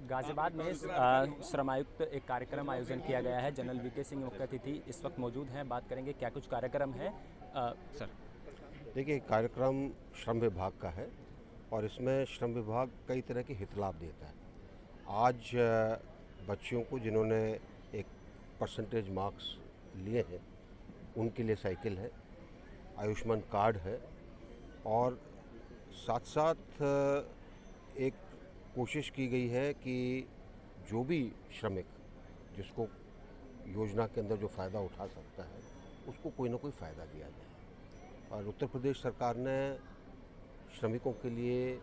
गाजियाबाद में श्रम आयुक्त एक कार्यक्रम आयोजन किया गया है। जनरल वीके सिंह मुख्य अतिथि इस वक्त मौजूद हैं। बात करेंगे क्या कुछ कार्यक्रम है सर। देखिए, कार्यक्रम श्रम विभाग का है और इसमें श्रम विभाग कई तरह के हित लाभ देता है। आज बच्चियों को जिन्होंने एक परसेंटेज मार्क्स लिए हैं उनके लिए साइकिल है, आयुष्मान कार्ड है और साथ साथ एक कोशिश की गई है कि जो भी श्रमिक जिसको योजना के अंदर जो फ़ायदा उठा सकता है उसको कोई ना कोई फ़ायदा दिया जाए। और उत्तर प्रदेश सरकार ने श्रमिकों के लिए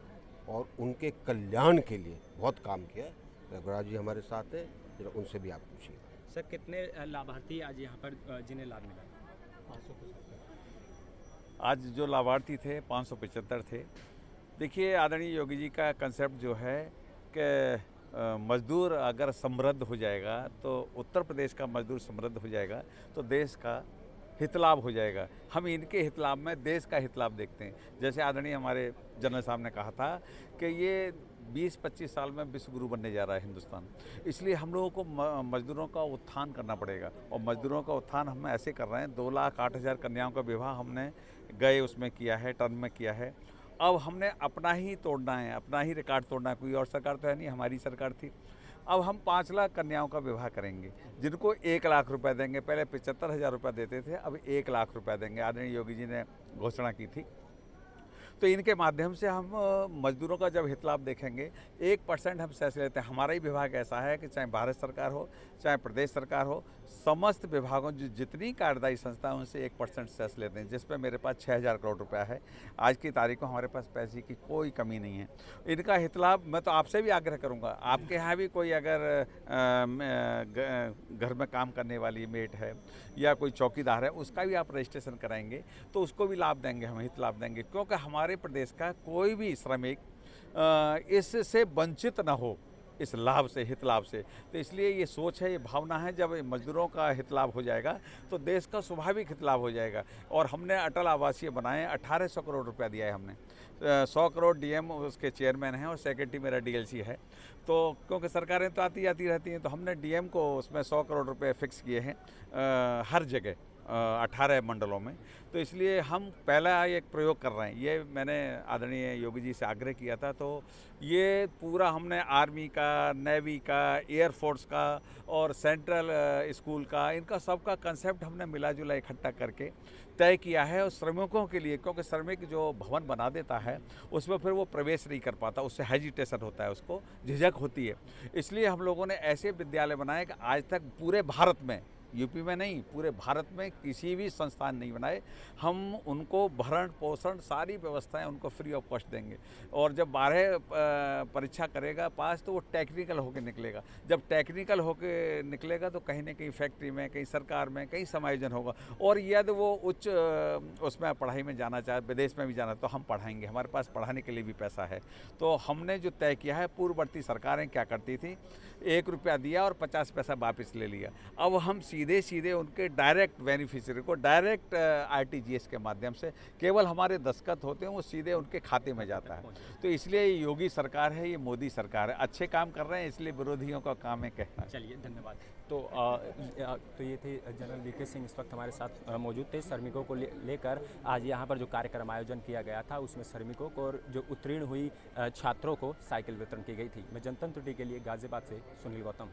और उनके कल्याण के लिए बहुत काम किया है। रघुराज जी हमारे साथ हैं, जरा उनसे भी आप पूछिएगा। सर, कितने लाभार्थी आज यहाँ पर जिन्हें लाभ मिला? 500। आज जो लाभार्थी थे 575 थे। देखिए, आदरणीय योगी जी का कंसेप्ट जो है कि मजदूर अगर समृद्ध हो जाएगा तो उत्तर प्रदेश का मजदूर समृद्ध हो जाएगा तो देश का हित लाभ हो जाएगा। हम इनके हित लाभ में देश का हित लाभ देखते हैं। जैसे आदरणीय हमारे जनरल साहब ने कहा था कि ये 20-25 साल में विश्व गुरु बनने जा रहा है हिंदुस्तान, इसलिए हम लोगों को मजदूरों का उत्थान करना पड़ेगा। और मजदूरों का उत्थान हम ऐसे कर रहे हैं, 2,08,000 कन्याओं का विवाह हमने गए उसमें किया है, टर्म में किया है। अब हमने अपना ही तोड़ना है, अपना ही रिकॉर्ड तोड़ना है। कोई और सरकार तो है नहीं, हमारी सरकार थी। अब हम 5 लाख कन्याओं का विवाह करेंगे, जिनको 1 लाख रुपए देंगे। पहले 75,000 रुपये देते थे, अब 1 लाख रुपए देंगे। आदरणीय योगी जी ने घोषणा की थी। तो इनके माध्यम से हम मजदूरों का जब हित लाभ देखेंगे, 1% हम सेस लेते हैं। हमारा ही विभाग ऐसा है कि चाहे भारत सरकार हो चाहे प्रदेश सरकार हो, समस्त विभागों जितनी कार्यदायी संस्था है उनसे 1% सेस लेते हैं, जिस पर मेरे पास 6,000 करोड़ रुपया है। आज की तारीख को हमारे पास पैसे की कोई कमी नहीं है। इनका हित लाभ मैं तो आपसे भी आग्रह करूँगा, आपके यहाँ भी कोई अगर घर में काम करने वाली मेट है या कोई चौकीदार है, उसका भी आप रजिस्ट्रेशन कराएंगे तो उसको भी लाभ देंगे, हम हित लाभ देंगे। क्योंकि हमारे प्रदेश का कोई भी श्रमिक इससे वंचित ना हो, इस लाभ से, हित लाभ से। तो इसलिए ये सोच है, ये भावना है, जब मजदूरों का हित लाभ हो जाएगा तो देश का स्वाभाविक हित लाभ हो जाएगा। और हमने अटल आवासीय बनाए, 1800 करोड़ रुपया दिया है हमने। 100 करोड़ डीएम उसके चेयरमैन हैं और सेक्रेटरी मेरा डीएलसी है। तो क्योंकि सरकारें तो आती जाती रहती हैं, तो हमने डीएम को उसमें 100 करोड़ रुपये फिक्स किए हैं हर जगह, 18 मंडलों में। तो इसलिए हम पहला एक प्रयोग कर रहे हैं। ये मैंने आदरणीय योगी जी से आग्रह किया था, तो ये पूरा हमने आर्मी का, नेवी का, एयरफोर्स का और सेंट्रल स्कूल का, इनका सबका कंसेप्ट हमने मिला जुला इकट्ठा करके तय किया है। और श्रमिकों के लिए, क्योंकि श्रमिक जो भवन बना देता है उसमें फिर वो प्रवेश नहीं कर पाता, उससे हेजिटेशन होता है, उसको झिझक होती है। इसलिए हम लोगों ने ऐसे विद्यालय बनाए कि आज तक पूरे भारत में, यूपी में नहीं, पूरे भारत में किसी भी संस्थान नहीं बनाए। हम उनको भरण पोषण सारी व्यवस्थाएं उनको फ्री ऑफ कॉस्ट देंगे। और जब 12 परीक्षा करेगा पास तो वो टेक्निकल होकर निकलेगा। जब टेक्निकल होकर निकलेगा तो कहीं ना कहीं फैक्ट्री में, कहीं सरकार में, कहीं समायोजन होगा। और यदि वो उच्च उसमें पढ़ाई में जाना चाहे, विदेश में भी जाना, तो हम पढ़ाएंगे, हमारे पास पढ़ाने के लिए भी पैसा है। तो हमने जो तय किया है, पूर्ववर्ती सरकारें क्या करती थी, 1 रुपया दिया और 50 पैसा वापस ले लिया। अब हम सीधे उनके डायरेक्ट बेनिफिशियरी को डायरेक्ट आरटीजीएस के माध्यम से, केवल हमारे दस्तखत होते हैं, वो सीधे उनके खाते में जाता है। तो इसलिए ये योगी सरकार है, ये मोदी सरकार है, अच्छे काम कर रहे हैं, इसलिए विरोधियों का काम है कहना। चलिए, धन्यवाद। तो ये थे जनरल वीके सिंह, इस वक्त हमारे साथ मौजूद थे। श्रमिकों को लेकर आज यहाँ पर जो कार्यक्रम आयोजन किया गया था उसमें श्रमिकों को और जो उत्तीर्ण हुई छात्रों को साइकिल वितरण की गई थी। मैं जनतंत्र टी के लिए गाजियाबाद से सुनील गौतम।